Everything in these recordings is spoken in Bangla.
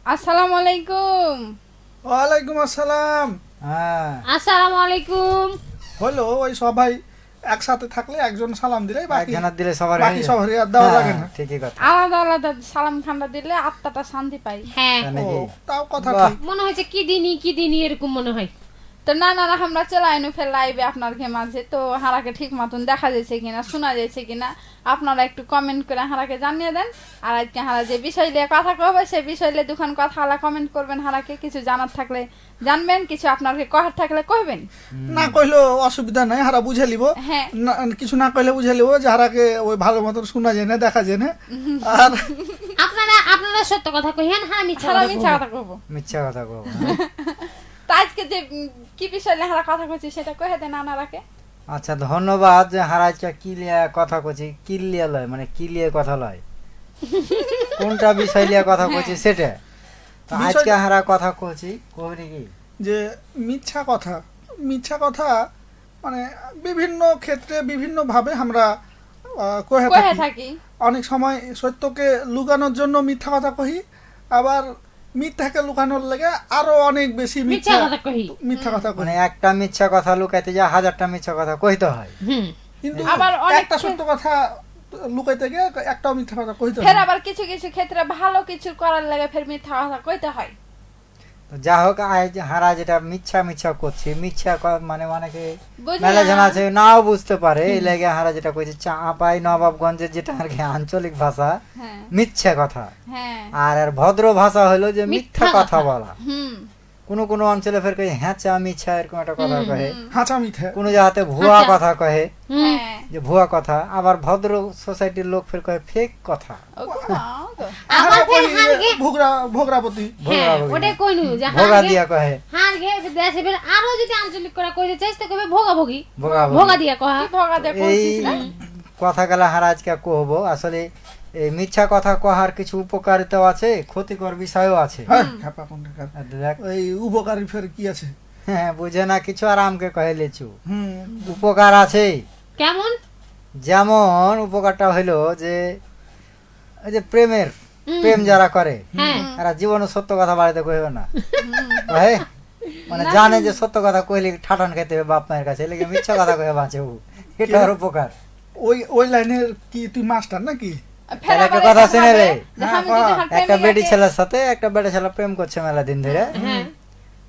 আসসালামু আলাইকুম। ওয়ালাইকুম আসসালাম। হ্যাঁ আসসালামু আলাইকুম। হলো ওই সবাই একসাথে থাকলে একজন সালাম দিলে বাকি একজনের দিলে সবার বাকি সবারই আর দেওয়া লাগে না। ঠিকই কথা। আলাদা আলাদা সালাম খান্ডা দিলে আত্মাটা শান্তি পাই। হ্যাঁ, তাই ও, নাকি? তাও কথা বাহ। ঠিক। মনে হয়েছে কি দিনই এরকম মনে হয়। তো না আমরা চলাইনু ফের লাইভে আপনার মাঝে তো হারাকে ঠিক মতন দেখা যাচ্ছে কিনা শোনা যাচ্ছে কিনা আপনারা একটু কমেন্ট করে হারাকে জানিয়ে দেন। আর আজকে হারা যে বিষয় নিয়ে কথা কবে সেই বিষয় নিয়ে দুখান কথা হারা কমেন্ট করবেন, হারাকে কিছু জানার থাকলে জানবেন, কিছু আপনাকে কহার থাকলে কইবেন। না কইলেও অসুবিধা নাই, হারা বুঝে লিব। হ্যাঁ কিছু না কইলে বুঝে লিব যে হারাকে ওই ভালো মতন শোনা যায় না, দেখা যায় না। আর আপনারা সত্য কথা কইেন, হ্যাঁ মিথ্যা হারা কথা মিথ্যা কইবেন। কথা কইবো। মিথ্যা কথা কব। তো আজকে যে কি বিষয় নিয়ে হারা কথা কইছি সেটা কহে দেন আনারাকে। আচ্ছা ধন্যবাদ যে হারাজটা কি লিয়া কথা কইছি, কি লিয়া লয় মানে কি লিয়ে কথা লয়, কোনটা বিষয় লিয়া কথা কইছি সেটা। তো বিষয়- আজকে হারা কথা কইছি কইনি কি যে মিথ্যা কথা মানে বিভিন্ন ক্ষেত্রে বিভিন্ন ভাবে আমরা কহে কহে থাকি। থাকি। অনেক সময় সত্যকে লুকানোর জন্য মিথ্যা কথা কহি, আবার মিথ্যাকে লুকানোর লেগে আরো অনেক বেশি মিথ্যা কথা কহি। মিথ্যা কথা কহি। মানে একটা মিথ্যা কথা লুকাইতে যা হাজারটা মিথ্যা কথা কইতে হয়। হুম, কিন্তু আবার অনেক একটা সত্য কথা লুকাইতে গিয়ে একটাও মিথ্যা কথা কইতে ফের হয়। আবার কিছু কিছু ক্ষেত্রে ভালো কিছু করার লাগে ফের মিথ্যা কথা কইতে হয়। তো যা হোক আজ হারা যেটা মিথ্যা করছি, মানে অনেকে বুঝি মেলা না। জন আছে নাও বুঝতে পারে, এই লেগে হারা যেটা কইছে চাপাই নবাবগঞ্জের যেটা আর কি আঞ্চলিক ভাষা হ্যাঁ মিথ্যা কথা, হ্যাঁ আর ভদ্র ভাষা হলো যে মিথ্যা মিথ্যা কথা কথা। বলা। হুম কোন অঞ্চলে ফের কয়ে হ্যাঁচা মিছা এরকম একটা কথা কহে, হাঁচা মিথ্যা। কোন জায়গাতে ভুয়া হাঁচা। কথা কহে, হুম। হ্যাঁ যে ভুয়া কথা। আবার ভদ্র সোসাইটির লোক ফের কহে ফেক কথা। ওগো নাও গো। আবার ফের ভোগরাপতি হ্যাঁ, ভোগা ভোগি। ওটাই কইনু যে ভোগা দিয়া কহে, হার গে দেশে ফের আরো যদি আঞ্চলিক করে কইতে চাইছ তো কইবে ভোগাভোগি। ভোগা ভোগি। ভোগা দিয়া কহা। কি ভগা দে এই করছিস না? কথা গেলা হারা আজকে কহব। আসলে এই মিথ্যা কথা কহার কিছু উপকারিতাও আছে, ক্ষতিকর বিষয়ও আছে। হ্যাঁ, খ্যাপা কোনটাকার। আর দেখ, এই উপকারী ফের কি আছে? হ্যাঁ বুঝে না কিছু আর আমকে কহে লেচু। হুম, উপকার আছে, কেমন? যেমন উপকারটা হইলো যে এই যে প্রেম যারা করে হ্যাঁ, এরা জীবনে সত্য কথা বাড়িতে কইবে না, কহে মানে জানে যে সত্য কথা কইলে ঠাটান খেতে হবে বাপ মায়ের কাছে, লেগে মিথ্যা কথা কয়ে বাঁচে ও। এটা আর উপকার। ওই লাইনের কি তুই মাস্টার নাকি? ফের তাহলে একটা আবার কথা এটা শুনে ভাবে লে। যে আমি যদি হার একটা বেডি প্রেমিকাকে- ছেলের সাথে একটা বেডি ছেলে প্রেম করছে মেলা দিন ধরে। হ্যাঁ।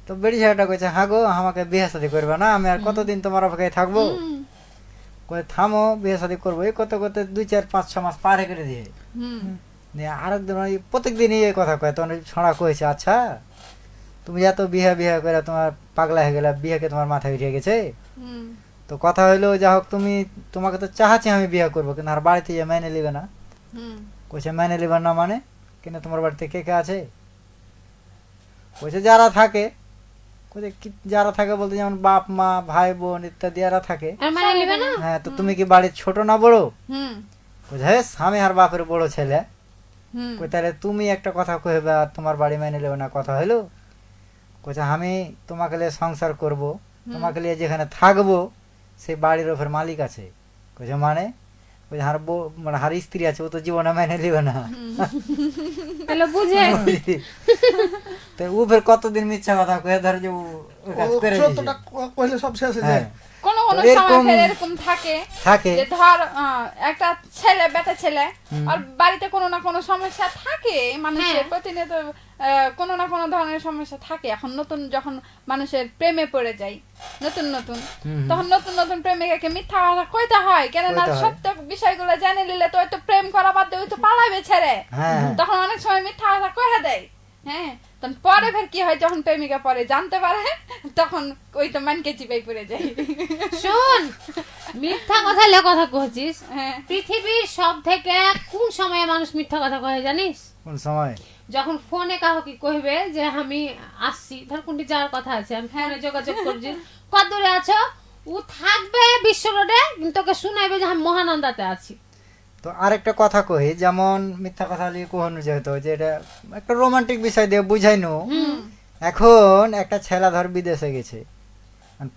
তো বেডি ছেলেটা কইছে হ্যাঁ গো আমাকে বিয়ে শাদী করবে না, আমি আর কতদিন তোমার অপেক্ষায় থাকবো। হুম, কই থামো বিয়ে শাদী করবো, এই কত 2 4 5 6 মাস পার হয়ে করে দিয়ে হুম, নিয়ে আরেকদিন ওই প্রত্যেকদিনই এই কথা কয়। তখন ছড়া কয়েছে আচ্ছা তুমি এত বিয়ে করে তোমার পাগলা হয়ে গেলে, বিয়েকে তোমার মাথায় উঠে গেছে। হুম, তো কথা হইলো যা হোক তোমাকে তো চাহাচ্ছি আমি বিয়ে করবো, কিন্তু আর বাড়িতে গিয়ে মেনে নিবে না। হুম, কইছে মেনে নিবে না মানে, কিন্তু তোমার বাড়িতে কে কে আছে? কইছে যারা থাকে। কইছে যারা থাকে বলতে যেমন বাপ মা ভাই বোন ইত্যাদি যারা থাকে। আর মানে নিবে না? হ্যাঁ তো তুমি কি বাড়ির ছোট না বড়? হুম, কইছে হ্যাঁ আমি আর বাপের বড় ছেলে। হুম, কই তাহলে তুমি একটা কথা কইবে আর তোমার বাড়ি মেনে নেবে না, কথা হইলো? কইছে আমি তোমাকে নিয়ে সংসার করব, তোমাকে নিয়ে যেখানে থাকবো সেই বাড়ির ওপর মালিক আছে। কইছে মানে? কইছে হার মানে হার স্ত্রী আছে, ও তো জীবনে মেনে নিবে না। তাহলে বুঝে তো ও ফের কতদিন মিথ্যা কথা কয়ে ধর যে ও কাজ করে সত্যটা কইলে সব শেষ হয়ে যায়। কোনো তো কোনো সময় এরকম- ফের এরকম থাকে থাকে। যে ধর একটা ছেলে বেটা ছেলে আর বাড়িতে কোনো না কোনো সমস্যা থাকে মানুষের, হ্যাঁ। প্রতিনিয়ত কোনো না কোনো ধরনের সমস্যা থাকে। এখন নতুন যখন মানুষের প্রেমে পড়ে যায় নতুন নতুন, তখন নতুন নতুন প্রেমিকাকে মিথ্যা কথা কইতে হয়, কেননা কইতে হয়। সত্য বিষয়গুলো জেনে নিলে তো ওই তো প্রেম করা বাদ দিয়ে ওই তো পালাবে ছেড়ে। হ্যাঁ, হ্যাঁ। তখন অনেক সময় মিথ্যা কথা কয়ে দেয়। হ্যাঁ, তখন পরে ফের কি হয়, যখন প্রেমিকা পরে জানতে পারে তখন ওই তো মানকে চিপাই পড়ে যায়। শোন, মিথ্যা কথা লে কথা কইছিস। হ্যাঁ, পৃথিবীর সব থেকে কোন সময়ে মানুষ মিথ্যা কথা কয় জানিস? কোন সময়? যখন ফোনে কাউকে কইবে যে আমি আসছি, ধর কোনটি যাওয়ার কথা আছে, আমি ফোনে যোগাযোগ করছি, কত দূরে আছো, ও থাকবে বিশ্ব রোডে, কিন্তু তোকে শুনাইবে যে আমি মহানন্দাতে আছি। তো আরেকটা কথা কই, যেমন মিথ্যা কথা লিয়ে কোহনু যেহেতু যে এটা একটা রোমান্টিক বিষয় দিয়ে বুঝাইনু। এখন একটা ছেলে ধর বিদেশে গেছে,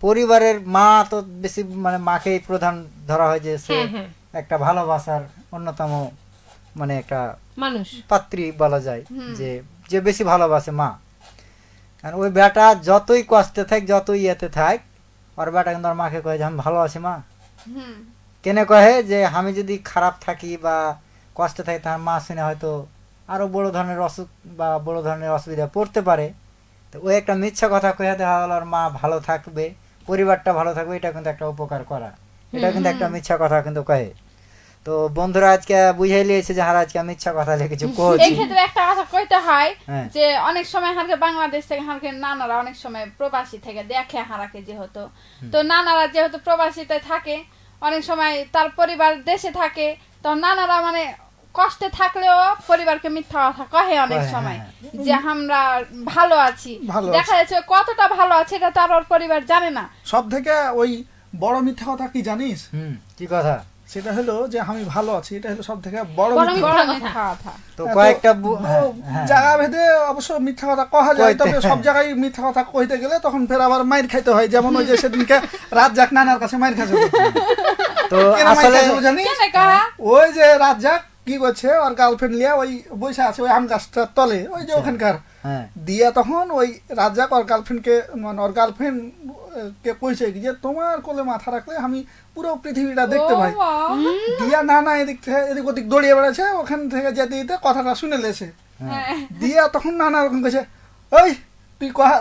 পরিবারের মা তো বেশি মানে মাকেই প্রধান ধরা হয় যে সে হ্যাঁ, হ্যাঁ। একটা ভালোবাসার অন্যতম মানে একটা মানুষ পাত্রী বলা যায়, যে যে বেশি ভালোবাসে মা। কারণ ওই বেটা যতই কষ্টে থাক, যতই ইয়েতে থাক, ওর বেটা কিন্তু ওর মাকে কয়ে যে আমি ভালো আছি মা। হুম কেনে কহে যে আমি যদি খারাপ থাকি বা কষ্টে থাকি, তার মা শুনে হয়তো আরো বড় ধরনের অসুখ বা বড় ধরনের অসুবিধা পড়তে পারে। তো ওই একটা মিথ্যা কথা কয়ে দেখা গেল ওর মা ভালো থাকবে, পরিবারটা ভালো থাকবে, এটা কিন্তু একটা উপকার করা, এটা কিন্তু একটা মিথ্যা কথা কিন্তু কহে। তো বন্ধুরা আজকে বুঝাই লিয়েছে যে হার আজকে মিথ্যা কথা কিছু এই কইছি। ক্ষেত্রে একটা কথা কইতে হয় হ্যাঁ। যে অনেক সময় হারকে বাংলাদেশ থেকে হারকে নানারা অনেক সময় প্রবাসী থেকে দেখে হারাকে, যেহেতু তো নানারা যেহেতু প্রবাসীতে থাকে, অনেক সময় তার পরিবার দেশে থাকে, তো নানারা মানে কষ্টে থাকলেও পরিবারকে মিথ্যা কথা কহে অনেক কহে, সময় হ্যাঁ। যে আমরা ভালো আছি। ভালো দেখা যাচ্ছে কতটা ভালো আছে এটা তার ওর পরিবার জানে না। সব থেকে ওই বড় মিথ্যা কথা কি জানিস? কি কথা? সেটা হলো যে আমি ভালো আছি, এটা হলো সব থেকে বড় বড় মিথ্যা বড় কথা। মিথ্যা কথা। তো কয়েকটা জায়গা ভেদে অবশ্য মিথ্যা কথা কহা যায়, কইতে- তবে সব জায়গায় মিথ্যা কথা কইতে গেলে তখন ফের আবার মাইর খাইতে হয়। যেমন ওই যে সেদিনকে রাজ্জাক নানার কাছে মাইর খাইছে। তো কেন মাইর আসলে খাইছে জানিস? কেন কাহা? ওই যে রাজ্জাক কি করছে, ওর গার্লফ্রেন্ড লিয়া ওই বসে আছে ওই আম গাছটার তলে, ওই যে ওখানকার হ্যাঁ দিয়া, তখন ওই রাজ্জাক ওর গার্লফ্রেন্ডকে মানে ওর গার্লফ্রেন্ড কে কইছে কি যে তোমার কোলে মাথা রাখলে আমি পুরো পৃথিবীটা দেখতে ও পাই। মা। দিয়া না এদিক থেকে এদিক ওদিক দৌড়িয়ে বেড়াচ্ছে, ওখান থেকে যেতে যেতে কথাটা শুনে লেছে। হ্যাঁ। দিয়া তখন নানা রকম কেছে, ওই তুই কহা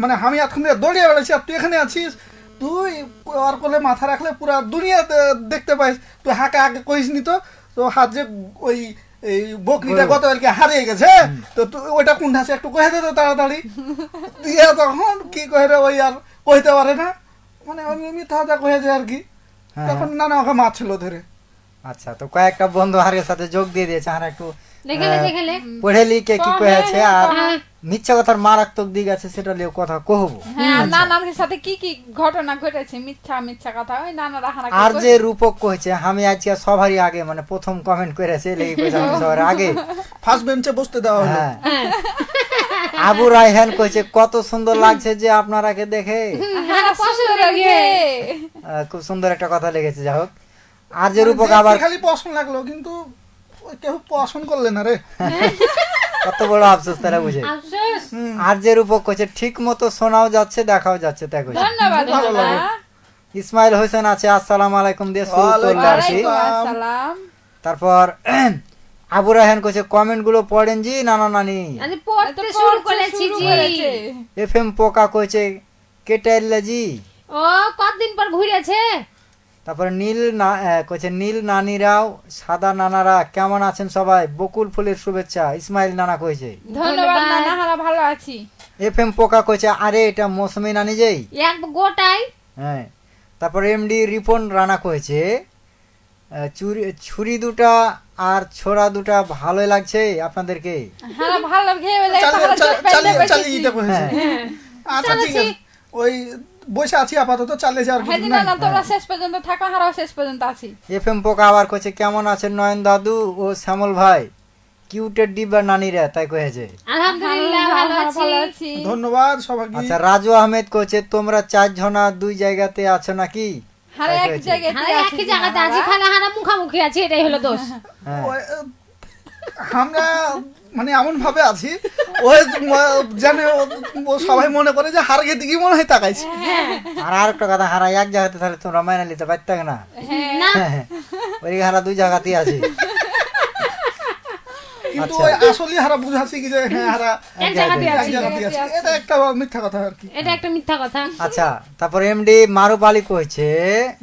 মানে আমি এখন থেকে দৌড়িয়ে বেড়াচ্ছি আর তুই এখানে আছিস, তুই ওর কোলে মাথা রাখলে পুরা দুনিয়া দেখতে পাইস, তুই হাঁকে আগে কইস নি। তো হাত যে ওই এই বকরিটা গরু। গতকালকে হারিয়ে গেছে, তো তুই ওইটা কোনটা আছে একটু কহে দে তো তাড়াতাড়ি। দিয়া তখন কি কহে রে, ওই আর কইতে পারে না, মানে ওই মিথ্যা কথা কহেছে আর কি। হ্যাঁ, তখন নানা ওকে মারছিল ধরে। আচ্ছা, তো কয়েকটা বন্ধু হারের সাথে যোগ দিয়ে দিয়েছে, আর একটু দেখালে দেখালে পড়ে লিখে কি হ্যাঁ, কয়েছে, আর হ্যাঁ। মিথ্যা কথার মারাত্মক দিক আছে, সেটা নিয়ে কথা কহবো। হ্যাঁ, নানার সাথে কি কি ঘটনা ঘটেছে মিথ্যা মিথ্যা কথা, ওই নানারা হারাকে আর যে কইছে। রূপক কইছে, আমি আজকে সবারই আগে মানে প্রথম কমেন্ট করেছে, লেগে কইছে আমি সবার আগে। ফার্স্ট বেঞ্চে বসতে দেওয়া হলো। হ্যাঁ, আবু রায়হান কইছে কত সুন্দর লাগছে যে আপনারাকে দেখে। হ্যাঁ, পছন্দ সুন্দর লাগে। খুব সুন্দর একটা কথা লেগেছে, যাই হোক। আর যে রূপক দেখতে আবার খালি পছন্দ লাগলো, কিন্তু ওই কেউ পছন্দ করলে না রে। কত বড় আফসোস তারা বুঝে। আফসোস আর যে রূপক কইছে ঠিক মতো শোনাও যাচ্ছে, দেখাও যাচ্ছে, তাই কইছে। ধন্যবাদ ভালো দাদা। লাগে। ইসমাইল হোসেন আছে আসসালামু আলাইকুম দিয়ে শুরু করলে আর কি। ওয়ালাইকুম আসসালাম। তারপর আবু রায়হান কইছে কমেন্ট গুলো পড়েন জি নানা নানি। আজ এই তো পড়তে শুরু পড়তে করেছি শুরু জি। করেছে। এফএম পোকা কইছে কেটাইল্লা জি। ও কতদিন পর ঘুরেছে। তারপর কইছে নীল নানিরাও সাদা নানারা কেমন আছেন সবাই, বকুল ফুলের শুভেচ্ছা। ইসমাইল নানা কইছে। ধন্যবাদ নানা, হারা ভালো আছি। এফএম পোকা কইছে আরে এটা মৌসুমী নানি যেই। এক গোটাই হ্যাঁ, তারপর এমডি রিপন রানা কইছে ছুরি দুটা আর ছোড়া দুটা ভালোই লাগছে আপনাদেরকে। হারা ভালো খেয়ে বলে চালিয়ে এটা করেছে। হ্যাঁ, আচ্ছা ঠিক আছে, ওই বসে আছি আপাতত, চালিয়ে যাওয়ার হ্যাঁ কিছু না নাই। না, তোমরা শেষ পর্যন্ত থাকো, হারাও শেষ পর্যন্ত আছি। এফএম পোকা আবার কইছে কেমন আছেন নয়ন দাদু ও শ্যামল ভাই, কিউটের ডিব্বা নানিরা, তাই কয়েছে। আলহামদুলিল্লাহ ভালো আছি। ভালো আছি। ধন্যবাদ সবাইকে। আচ্ছা, রাজু আহমেদ কইছে তোমরা 4 জনা 2 জায়গাতে আছো নাকি। হারা তাই এক কয়েছে। জায়গায় হ্যাঁ একই জায়গাতে আছি, খালি হারা মুখামুখি আছি, এটাই হলো দোষ। হ্যাঁ, ওই, আমরা মানে এমন ভাবে আছি, ওই জানে ও সবাই মনে করে যে হারগে দিকে মনে হয় তাকাইছে। আর আরেকটা কথা, হারা এক জায়গাতে তাহলে তোমরা মাইনা নিতে পারতে না। না ওই হারা 2 জায়গাতেই আছে। কিন্তু আচ্ছা। ওই আসলে হারা বুঝাচ্ছি কি যে হ্যাঁ হারা এক জায়গাতে এক আছি, জায়গাতেই আছে, এটা একটা মিথ্যা কথা আর কি। এটা একটা মিথ্যা কথা। আচ্ছা, তারপর এমডি মারুফ আলী কইছে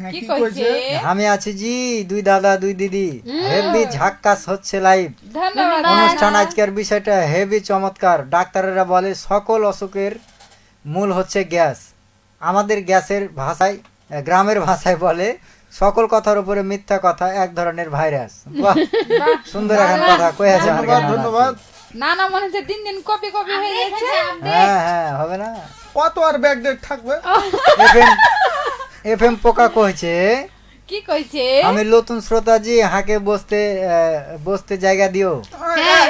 হ্যাঁ, কি কি কইছে? কইছে? আমি আছি জি 2 দাদা 2 দিদি, হেভি ঝাক্কাস হচ্ছে লাইভ ধন্যবাদ অনুষ্ঠান। নানা। আজকের বিষয়টা হেভি চমৎকার। ডাক্তারেরা বলে সকল অসুখের মূল হচ্ছে গ্যাস। আমাদের গ্যাসের ভাষায়, গ্রামের ভাষায় বলে সকল কথার উপরে মিথ্যা কথা এক ধরনের ভাইরাস। বাহ, সুন্দর এখন কথা কয়েছে। ধন্যবাদ ধন্যবাদ। নানা মনে হচ্ছে দিন দিন কপি কপি হয়ে গেছে। হ্যাঁ হ্যাঁ, হবে না। কত আর ব্যাক ডেট থাকবে? এফএম পোকা কইছে কি কইছে? আমি নতুন শ্রোতাজি, হাকে বসতে জায়গা দিও।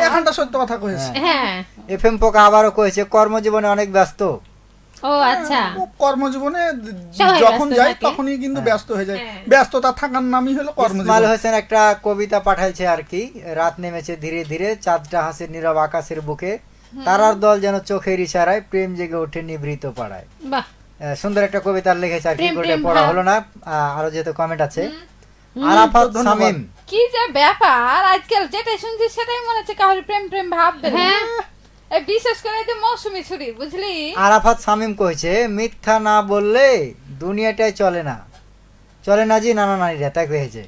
এখানটা সত্য কথা কয়েছে। হ্যাঁ এফএম পোকা আবারও কইছে কর্মজীবনে অনেক ব্যস্ত, ও আচ্ছা ও কর্মজীবনে সবাই যখন ব্যস্ত যায় থাকে। তখনই কিন্তু ব্যস্ত হয়ে যায়, হ্যাঁ। ব্যস্ততা থাকার নামই হলো ইসমাইল কর্মজীবন। হোসেন একটা কবিতা পাঠাইছে আর কি, রাত নেমেছে ধীরে ধীরে, চাঁদটা হাসির নীরব আকাশের বুকে, তারার দল যেন চোখের ইশারায় প্রেম জেগে ওঠে নিভৃত পাড়ায়। বাহ সুন্দর একটা কবিতা লিখেছে আর কি, প্রেম, গোটা প্রেম পড়া ভাব। হলো না। আরো যেহেতু কমেন্ট আছে, আরাফাত ধন্যবাদ। শামীম, কি যে ব্যাপার, আজকাল যেটাই শুনছি সেটাই মনে হচ্ছে কারোর প্রেম প্রেম ভাব বের হয়। হ্যাঁ এই বিশেষ করে এই যে মৌসুমী ছুরি, বুঝলি? আরাফাত শামীম কইছে মিথ্যা না বললে দুনিয়াটাই চলে না, চলে না জি নানা নারীরা, তাই কয়েছে।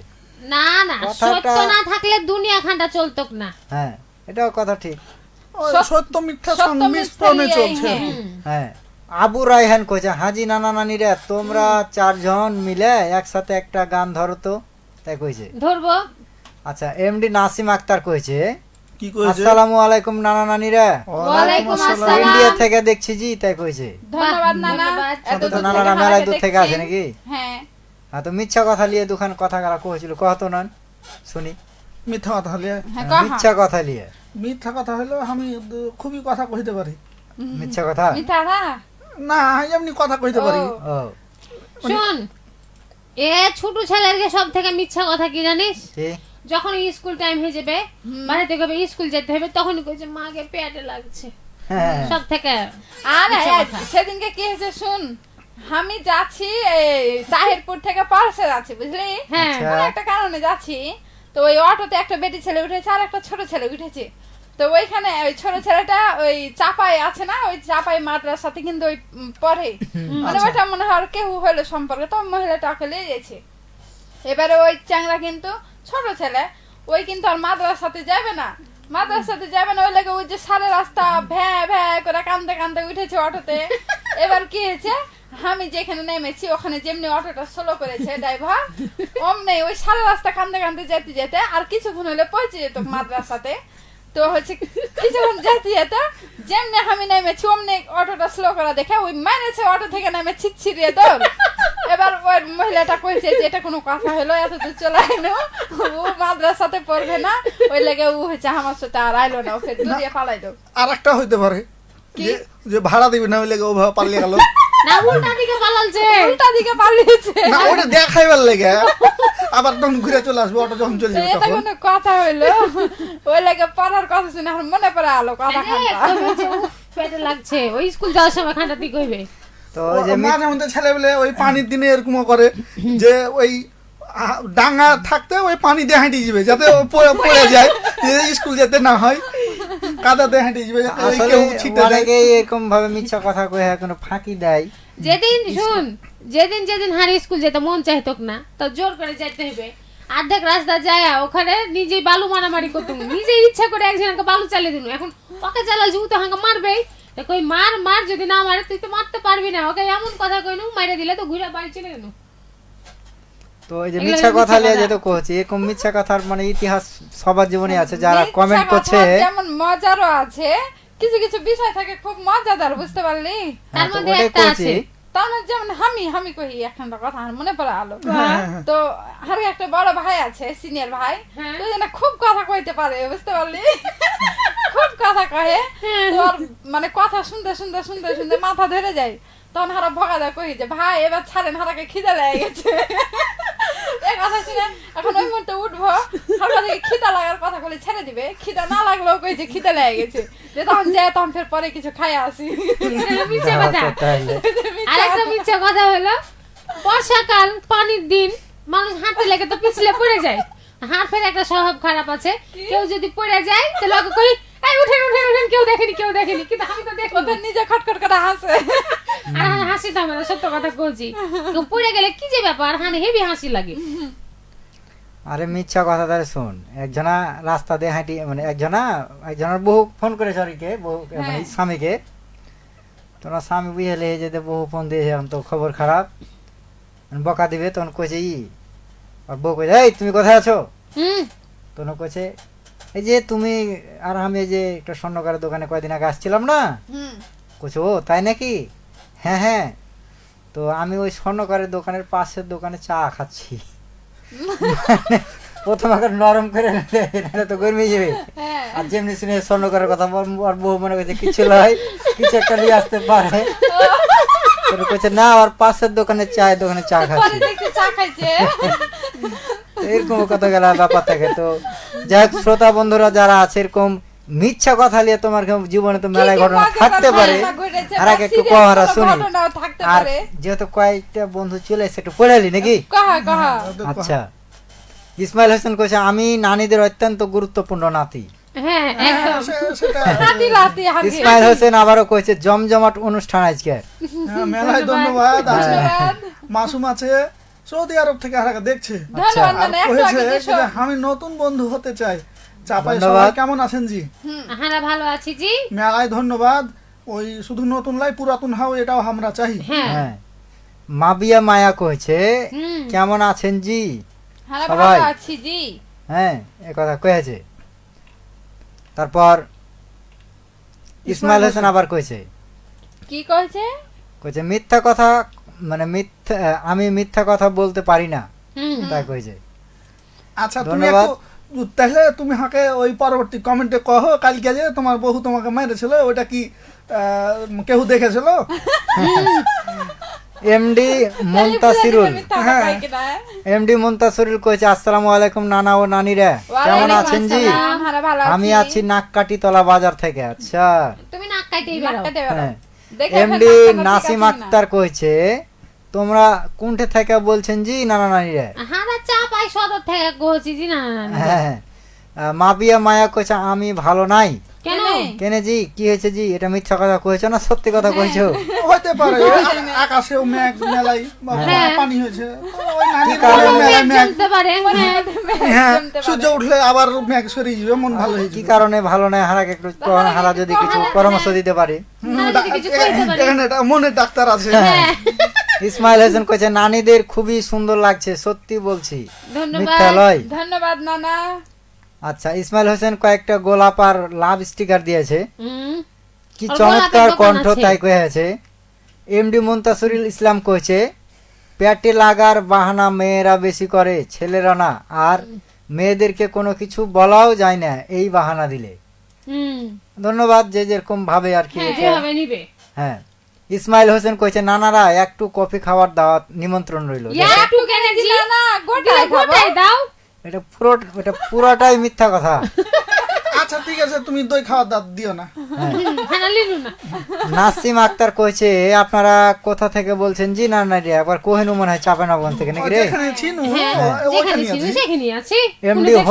না না কথাটা- সত্য না থাকলে দুনিয়া খানটা চলতো না। হ্যাঁ এটাও কথা ঠিক। ওই সত্য মিথ্যা সত্য সংমিশ্রণে মিথ্যা চলছে। নিয়েই, হ্যাঁ আবু রায়হান কইছে হাজি নানা নানিরা তোমরা 4 জন মিলে একসাথে একটা গান ধরো তো, তাই কইছে। ধরবো আচ্ছা এমডি নাসিম আক্তার কইছে কি করেছে? আসসালামু আলাইকুম নানা নানিরা, ওয়ালাইকুম আসসালাম। ইন্ডিয়া থেকে দেখছি জি, তাই কইছে। ধন্যবাদ নানা, ধন্যবাদ। এত তো দূর নানারা থেকে মেলায় আমাকে দূর থেকে দেখছেন। আসে নাকি? হ্যাঁ, হ্যাঁ তো মিথ্যা কথা লিয়ে দুখান কথা কারা কইছিল, কহতো না শুনি। মিথ্যা কথা হলে হ্যাঁ কহা। মিথ্যা কথা লিয়ে, মিথ্যা কথা হলো আমি খুবই কথা কইতে পারি মিথ্যা কথা। মিথ্যা না? না, এমনি কথা কইতে পারি। ও। ও শোন এ ছোট ছেলেকে সব থেকে মিথ্যা কথা কি জানিস? কি? যখন স্কুল টাইম হয়ে যাবে বাড়িতে কবে স্কুল যেতে হবে তখন কইছে মাকে পেটে লাগছে, হ্যাঁ সব থেকে আর মিথ্যা কথা। সেদিনকে কি হয়েছে শুন, আমি যাচ্ছি এই তাহিরপুর থেকে পালসে যাচ্ছি, বুঝলি? হ্যাঁ আচ্ছা। কোনো একটা কারণে যাচ্ছি, তো ওই অটোতে একটা বেটি ছেলে উঠেছে আর একটা ছোট ছেলে উঠেছে। তো ওইখানে ওই ছোট ছেলেটা ওই চাপাই আছে না, ওই চাপাই মাদ্রাসাতে কিন্তু ওই পড়ে, মানে ওইটা মনে হয় আর কেউ হইলো সম্পর্কে, তো মহিলাটাকে নিয়ে গেছে। এবারে ওই চ্যাংরা কিন্তু ছোট ছেলে, ওই কিন্তু আর মাদ্রাসাতে যাবে না, মাদ্রাসাতে যাবে না, ওই লাগে ওই যে সারা রাস্তা ভ্যা ভ্যা করে কান্দে কান্দে উঠেছে অটোতে। এবার কি হয়েছে, আমি যেখানে নেমেছি ওখানে যেমনি অটোটা স্লো করেছে ড্রাইভার, অমনি ওই সারা রাস্তা কান্দে কান্দে যেতে যেতে আর কিছুক্ষণ হলে পৌঁছে যেত মাদ্রাসাতে। তো হচ্ছে কিছুক্ষণ যেতে যেতে যেমনি আমি নেমেছি অমনি অটোটা স্লো করা দেখে ওই মেরেছে অটো থেকে নেমে ছিটছিড়িয়ে দৌড়। এবার ওই মহিলাটা কইছে যে এটা কোনো কথা হলো, এত দূর চলে আইলো, ও মাদ্রাসাতে পড়বে না, ওই লেগে ও হচ্ছে আমার সাথে আর আইলো না, ওকে দূরিয়ে পালাইলো। আর একটা হইতে পারে যে ভাড়া দিবি না হইলে ওভাবে পালিয়ে গেল। না উল্টা দিকে পালালছে। উল্টা দিকে পালিয়েছে। না ওটা দেখাইবার লেগে আবার তখন ঘুরে চলে আসবে, অটো যখন চলে যাবে এটা তখন। কোনো কথা হইলো? ওই লাগে পড়ার কথা শুনে আমার মনে পড়ে আলো কথা আরে, খান্তা। কবে যে উফ, পেটে লাগছে, ওই স্কুল যাওয়ার সময় খানটা ঠিক হইবে। তো ওই যে মাঝে মধ্যে ছেলেবেলে ওই পানির দিনে এরকমও করে যে ওই ডাঙ্গা থাকতে ওই পানি দিয়ে হাঁটি যাবে যাতে ও পড়ে যায়, যে স্কুল যেতে না হয়, কাদাতে হাঁটি যাবে যাতে ওই আসলে কেউ ছিটে যায়। অনেকেই এরকম ভাবে মিথ্যা কথা কয়ে কোনো ফাঁকি দেয়। যেদিন শুন যেদিন হারি স্কুল যেতে মন চাইতো না তো জোর করে যাইতে হবে, অর্ধেক রাস্তা যায় ওখানে নিজেই বালু মারামারি করতুম, নিজেই ইচ্ছা করে একজনকে বালু চালিয়ে দিন, এখন ওকে চালাইছি ও তো হাঙ্গা মারবেই, তো কই মার মার, যদি না মারে তুই তো মারতে পারবি না, ওকে এমন কথা কইনু মাইরে দিলে তো ঘুরে বাড়ি চলে গেল। তো ওই যে এগুলো মিথ্যা মিথ্যা কথা লিয়ে কথা। যেহেতু কইছি, এরকম মিথ্যা কথার মানে ইতিহাস সবার জীবনে আছে, যারা মিথ্যা কমেন্ট করছে। কথা যেমন মজারও আছে, কিছু কিছু বিষয় থাকে খুব মজাদার, বুঝতে পারলি? তার হ্যাঁ, তো মধ্যে ওটাই একটা কইছি। আছে। তার মধ্যে যেমন আমি কহি একটা কথা আমার মনে পড়ে আলো। হ্যাঁ। তো আর একটা বড় ভাই আছে, সিনিয়র ভাই, হ্যাঁ। তো যেন খুব কথা কইতে পারে, বুঝতে পারলি? খুব কথা কয়ে, তোর মানে কথা শুনতে শুনতে শুনতে শুনতে মাথা ধরে যায়, তখন হারা ভগাদা কহি যে ভাই এবার ছাড়েন, হারাকে খিদে লেগে গেছে। এই কথা শুনে এখন ওই মুহূর্তে উঠবো, হালকা থেকে খিদা লাগার কথা বলে ছেড়ে দিবে, খিদা না লাগলেও কই যে খিদে লেগে গেছে, যে তখন যায় তখন ফের পরে কিছু খাই আসি। মিথ্যা কথা। তো তাহলে আর একটা মিথ্যা কথা হলো বর্ষাকাল পানির দিন মানুষ হাঁটতে লেগে তো পিছলে পড়ে যায়, হাঁট ফের একটা স্বভাব খারাপ আছে, কেউ যদি পড়ে যায় তাহলে ওকে কই এই উঠেন উঠেন উঠেন, কেউ দেখেনি কিন্তু আমি তো দেখবো। ওদের নিজে খটখট করে হাসে। আর হাসি তো আমার সত্য কথা কইছি, কেউ পড়ে গেলে কি যে ব্যাপার, হানি হেভি হাসি লাগে। আরে মিথ্যা কথা তাহলে শোন, একজনা রাস্তা দিয়ে হাঁটি মানে একজনের বহু ফোন করে সরিকে বহু মানে স্বামীকে, তোমার স্বামী বুঝলে যেতে বহু ফোন দিয়েছে, এখন তো খবর খারাপ, বকা দিবে, তখন কইছে আর বউ কইছে এই তুমি কোথায় আছো, হুম তখন কইছে এই যে তুমি আর আমি এই যে একটা স্বর্ণকারের দোকানে কয়দিন আগে আসছিলাম না, কইছে ও তাই নাকি, হ্যাঁ হ্যাঁ, তো আমি ওই স্বর্ণকারের দোকানের পাশের দোকানে চা খাচ্ছি। প্রথম আগে নরম করে নিলে তো গরমে যাবে, আর যেমনি শুনে স্বর্ণকারের কথা আর বহু মনে করছে কিছু নয়, কিছু একটা নিয়ে আসতে পারে, তোর কইছে না আর পাশের দোকানে দোকানে চা পরে খাচ্ছি দেখতে চা খাইছে এরকম কথা গেল ব্যাপার থাকে। তো যাই হোক শ্রোতা বন্ধুরা যারা আছে এরকম মিথ্যা কথা নিয়ে তোমার জীবনে তো মেলায় কি কি ঘটনা মজাদার থাকতে পারে, ঘটনা ঘটেছে আর বা আগে একটু serious কহারা কোনো শুনি। ঘটনাও থাকতে আর পারে। যেহেতু কয়েকটা বন্ধু চলে এসে একটু পড়ালি নাকি? কহা কহা আচ্ছা, ইসমাইল হোসেন কইছে আমি নানীদের অত্যন্ত গুরুত্বপূর্ণ নাতি। হ্যাঁ হ্যাঁ, একদম সেটা রাতি রাতি হাগে ইসমাইল হোসেন আবারও কইছে জমজমাট অনুষ্ঠান আজকে। হ্যাঁ, মেলায় ধন্যবাদ। আর ধন্যবাদ মাসুম আছে সৌদি আরব থেকে হারাকে দেখছে, ধন্যবাদ আর নানা একটু কয়েছে আগে যে আমি নতুন বন্ধু হতে চাই। চাপাই ধন্যবাদ। সবাই কেমন আছেন জি? আমরা ভালো আছি জি। মেলায় ধন্যবাদ। ওই শুধু নতুন লাই পুরাতন হাও এটাও আমরা চাই। হ্যাঁ হ্যাঁ, মাবিয়া মায়া কইছে হুম। কেমন আছেন জি? হ্যাঁ সবাই। ভালো আছি জি। হ্যাঁ এ কথা কয়েছে। তারপর ইসমাইল হোসেন আবার কইছে কি কইছে? কইছে মিথ্যা কথা মানে মিথ্যা আমি মিথ্যা কথা বলতে পারি না, হুম। তাই কইছে। আচ্ছা তুমি ধন্যবাদ। একটু তাহলে তুমি হাকে ওই পরবর্তী কমেন্টে কহো কালকে যে তোমার বহু তোমাকে মেরেছিল ওটা কি কেউ দেখেছিল? এমডি মুনতাসিরুল হ্যাঁ। এমডি মুনতাসিরুল কইছে আসসালামু আলাইকুম নানা ও নানিরা, কেমন আছেন জি? আমি আছি নাককাটিতলা বাজার থেকে। আচ্ছা, তুমি নাক কাটিয়ে বেরো। হ্যাঁ। এমডি নাসিম আক্তার কইছে তোমরা কোনটা থেকে বলছেন জি নানা নানিরা? হারা চা পাই সদর থেকে কইছি জি না না, না। হ্যাঁ, মাবিয়া মায়া কইছে আমি ভালো নাই। কেন? কেনে জি কি হয়েছে জি? এটা মিথ্যা কথা কইছো না সত্যি কথা কইছো? হইতে পারে আকাশেও মেঘ মেলাই বা হ্যাঁ। পানি হয়েছে, ওই নানির কারণে? মেলায় মেঘ। জমতে পারে হ্যাঁ। হ্যাঁ, সূর্য উঠলে আবার মেঘ সরিয়ে যাবে, মন ভালো হয়ে কি যাবে। কারণে ভালো নাই হারাকে একটু হারা যদি কিছু পরামর্শ দিতে পারে। তারা যদি কিছু কইতে পারে। এখানে একটা মনের ডাক্তার আছে। হ্যাঁ। ইসমাইল হোসেন কইছে নানীদের খুবই সুন্দর লাগছে, সত্যি বলছি, ধন্যবাদ। মিথ্যা লয়। ধন্যবাদ নানা। আচ্ছা, ইসমাইল হোসেন কয়েকটা গোলাপ আর লাভ স্টিকার দিয়েছে। হুম। কি আর চমৎকার গোলাপের দোকান কণ্ঠ আছে। তাই কয়েছে। এমডি মুনতাসিরুল ইসলাম কইছে পেটে লাগার বাহানা মেয়েরা বেশি করে, ছেলেরা না। আর মেয়েদেরকে কোনো কিছু বলাও যায় না এই বাহানা দিলে। হুম। ধন্যবাদ, যে যেরকম ভাবে আর কি। এটা- যেভাবে নিবে। হ্যাঁ, ইসমাইল হোসেন কইছে নানারা একটু কফি খাওয়ার দাওয়াত নিমন্ত্রণ রইল। একটু কেনে জি নানা গোটাই খাবো। গোটাই দাও। এটা পুরোটাই মিথ্যা কথা। আচ্ছা ঠিক আছে, তুমি দই খাওয়ার দাঁত দিও না। হ্যাঁ লিলু না। নাসিম আক্তার কইছে আপনারা কোথা থেকে বলছেন জি না না রে? একবার কোহেনু মনে হয় চাপেনাগঞ্জ থেকে নাকি রে? যেখানে চিনু হ্যাঁ, যেখানে ওখানে ছিল আছি। সেখানেই আছি। এমডি শুনে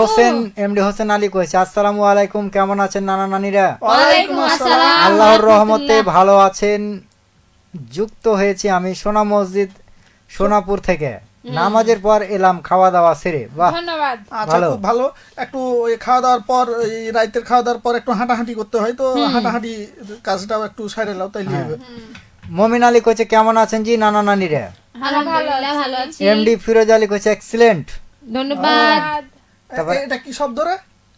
দেখো। হোসেন আলী কইছে আসসালামু আলাইকুম, কেমন আছেন নানা নানিরা? ওয়ালাইকুম আসসালাম। আল্লাহর রহমতে ভালো আছেন। যুক্ত হয়েছি আমি সোনা মসজিদ সোনাপুর থেকে, নামাজের পর এলাম খাওয়া দাওয়া সেরে। বাহ, ধন্যবাদ। আচ্ছা ভালো। খুব ভালো। একটু ওই খাওয়া দাওয়ার পর এই রাতের খাওয়া দাওয়ার পর একটু হাঁটাহাঁটি করতে হয়, তো হাঁটাহাঁটি কাজটাও একটু সাইরে লাও তাইলে হবে। মমিন আলী কইছে কেমন আছেন জি নানা নানিরা? আলহামদুলিল্লাহ ভালো আছি। এমডি ফিরোজ আলী কইছে এক্সিলেন্ট। ধন্যবাদ। তারপর- এটা কি শব্দ রে?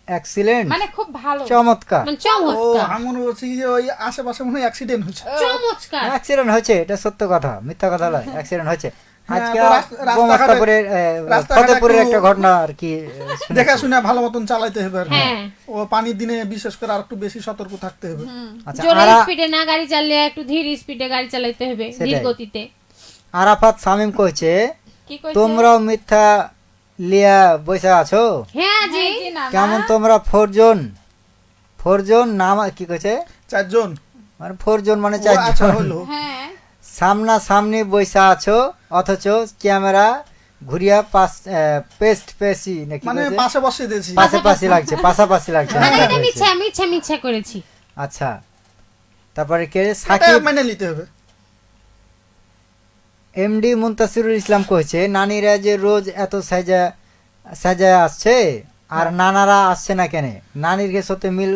এক্সিলেন্ট মানে খুব ভালো। চমৎকার। মানে ও চমৎকার। আমি মনে করছি যে ওই আশেপাশে মনে হয় অ্যাক্সিডেন্ট হচ্ছে। চমৎকার। অ্যাক্সিডেন্ট হয়েছে, এটা সত্য কথা, মিথ্যা কথা নয়। অ্যাক্সিডেন্ট হয়েছে হ্যাঁ, আজকে তো রাস্তাঘাটে- গোমাস্তাপুরের রাস্তাঘাটে ফতেপুরের একটু একটা ঘটনা আর কি শুনেছি। দেখে শুনে ভালো মতন চালাইতে হবে আর কি। হ্যাঁ। ও পানির দিনে বিশেষ করে আর একটু বেশি সতর্ক থাকতে হবে। আচ্ছা, জোরে আরা- স্পিডে না গাড়ি চালিয়ে একটু ধীর স্পিডে গাড়ি চালাতে হবে, সেটাই। ধীর গতিতে। আরাফাত শামীম কইছে কি কইছে? তোমরাও মিথ্যা লিয়া বসে আছো? হ্যাঁ জি। হ্যাঁ জি নানা। কেমন তোমরা ফোরজন নাম কি কইছে? চারজন মানে ফোরজন মানে ও আচ্ছা চারজন হলো। হ্যাঁ সামনা সামনি বসে আছো অথচ ক্যামেরা ঘুরিয়া পেছি নাকি মানে কইছে? পাশে বসে দিয়েছি। পাশাপাশি লাগছে, পাশাপাশি লাগছে। মানে এটা এটা হয়েছে। মিথ্যা করেছি। আচ্ছা, তারপরে কে? এটা সাকিব মেনে নিতে হবে। এমডি মুনতাসিরুল ইসলাম কইছে নানিরা যে রোজ এত সাজা আসছে আর নানারা আসছে না কেন? নানির সাথে মিল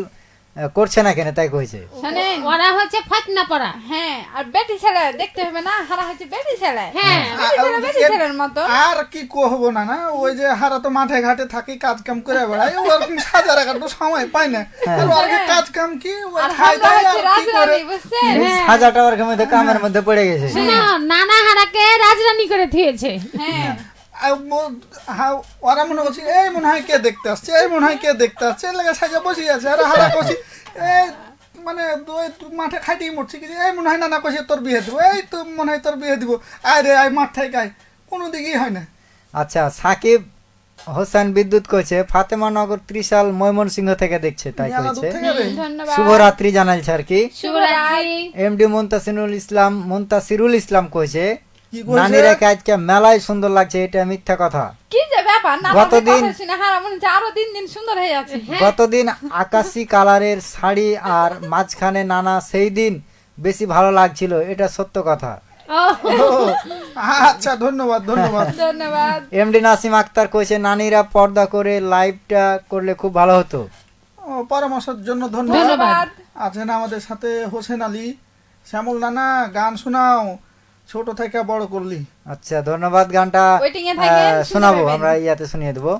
করছে না কেন তাই কইছে। শোনেন, ওরা হচ্ছে ফাতনা পড়া। হ্যাঁ আর বেটি ছেলে দেখতে হবে না, হারা হচ্ছে বেটি ছেলে। হ্যাঁ। বেটি ছেলের মতো। আর কি কহবো না না, ওই যে হারা তো মাঠে ঘাটে থাকি কাজ কাম করে বেড়ায়, ওরকম সাজা রাখার তো সময় পায় না। আর ওর কি কাজ কাম কি, ও আর খায় আমরা দায় হচ্ছে আর কি করে। রাজরানী, বুঝছেন? সাজাটা ওর মধ্যে কামের মধ্যে পড়ে গেছে। শোনো, নানা হারাকে রাজরানী করে থিয়েছে। হ্যাঁ আর ওরা মনে করছে এই মনে হয় কে দেখতে আসছে, এই মনে হয় কে দেখতে আসছে, এর লাগে সাজা বসে আছে। আর হারা করছি মানে ওই মাঠে খাইতেই মরছি কি এই মনে হয় না কইছে তোর বিয়ে দিব, এই তো মনে হয় তোর বিয়ে দিব, আয় রে আয় মাঠ থেকে আয়, কোনো দিকেই হয় না। আচ্ছা, সাকিব হোসেন বিদ্যুৎ কইছে ফাতেমানগর ত্রিশাল ময়মনসিংহ থেকে দেখছে, তাই মেলা দূর কইছে। থেকে রে। ধন্যবাদ। শুভরাত্রি জানাইছে আর কি। শুভরাত্রি। এমডি মুনতাসিরুল ইসলাম কইছে কি কইছে? নানিরা আজকে মেলায় সুন্দর লাগছে, এটা মিথ্যা কথা। কি যে ব্যাপার না গতদিন- কথা শুনে হারা মনে হচ্ছে আরো দিন দিন সুন্দর হয়ে যাচ্ছে। গতদিন আকাশি কালারের শাড়ি আর মাঝখানে নানা, সেই দিন বেশি ভালো লাগছিল, এটা সত্য কথা। ও, আচ্ছা ধন্যবাদ ধন্যবাদ। ধন্যবাদ। এমডি নাসিম আক্তার কইছে নানিরা পর্দা করে লাইভটা করলে খুব ভালো হতো। ও, পরামর্শের জন্য ধন্যবাদ। ধন্যবাদ। আছেন আমাদের সাথে হোসেন আলী। শ্যামল নানা গান শোনাও, ছোট থেকে বড় করলি। আচ্ছা ধন্যবাদ, গানটা Waiting এ থাকেন, শুনতে শোনাবো, পাবেন। আমরা ইয়াতে শুনিয়ে দেবো।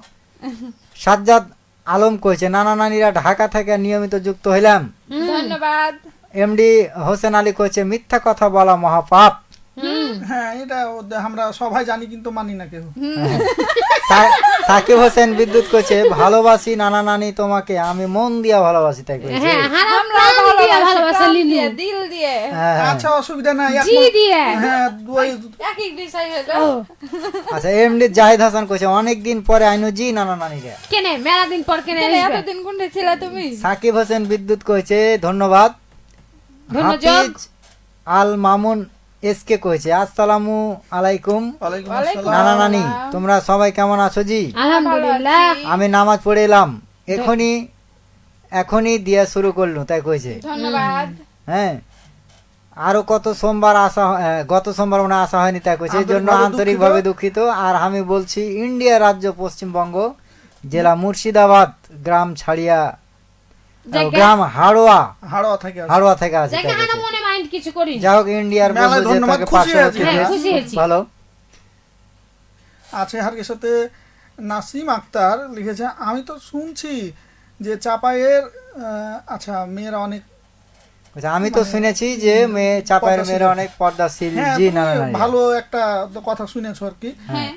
সাজ্জাদ আলম কইছে নানা নানিরা ঢাকা থেকে নিয়মিত যুক্ত হইলাম। ধন্যবাদ। এমডি হোসেন আলী কইছে মিথ্যা কথা বলা মহাপাপ। হ্যাঁ, এটা আমরা সবাই জানি কিন্তু মানি না কেউ। সাকিব হোসেন বিদ্যুৎ কইছে ভালোবাসি নানা নানি তোমাকে, আমি মন দিয়া ভালোবাসি, তাই কইছে। হ্যাঁ, হারা আমরা প্রাণ দিয়া ভালোবাসি, ভালোবাসা প্রাণ লিনু। দিয়ে, দিল দিয়ে। হ্যাঁ, হ্যাঁ। আচ্ছা অসুবিধা নাই। জি দিয়ে। হ্যাঁ, ওই একই বিষয় হলো। ও, আচ্ছা এমডি জাহিদ হাসান কইছে অনেকদিন পরে আইনু জি নানা নানিরা। কেনে মেলা দিন পর কেনে কেন আসবে? এতদিন কোনটা ছিলে তুমি? সাকিব হোসেন বিদ্যুৎ কইছে ধন্যবাদ। ধন্যবাদ। হাফিজ আল মামুন এসকে কইছে আসসালামু আলাইকুম ওয়ালাইকুম ওয়ালাইকুম আসসালাম। নানা নানি, তোমরা সবাই কেমন আছো জি? আলহামদুলিল্লাহ। আমি নামাজ পড়ে এলাম, এখনই দিয়া শুরু করলু, তাই কইছে। ধন্যবাদ। হ্যাঁ, আরো কত সোমবার আসা গত সোমবার মনে হয় আসা হয়নি, তাই কইছে, এই জন্য আন্তরিকভাবে আন্তরিকভাবে দুঃখিত। আর আমি বলছি ইন্ডিয়া রাজ্য পশ্চিমবঙ্গ, জেলা মুর্শিদাবাদ, গ্রাম ছাড়িয়া জায়গা- গ্রাম হাড়োয়া হাড়োয়া থেকে আসি। হাড়োয়া থেকে আছে, যাকে তাই হানা কইছে। মনে মাইন্ড কিছু করি না। যাই হোক ইন্ডিয়ার মেলায় বন্ধু যে ধন্যবাদ, তাকে খুশি 500 হয়েছি। টাকা হ্যাঁ, দিয়েছে, খুশি হয়েছি। ভালো। আছে হারকের সাথে নাসিম আক্তার লিখেছে আমি তো শুনছি যে চাপাইয়ের আচ্ছা মেয়েরা অনেক কইছে, আমি তো শুনেছি যে মেয়ে চাপায়ের মেয়েরা অনেক পর্দাশীল, হ্যাঁ জি তুমি নানা নানি। ভালো একটা কথা শুনেছো আর কি। হ্যাঁ,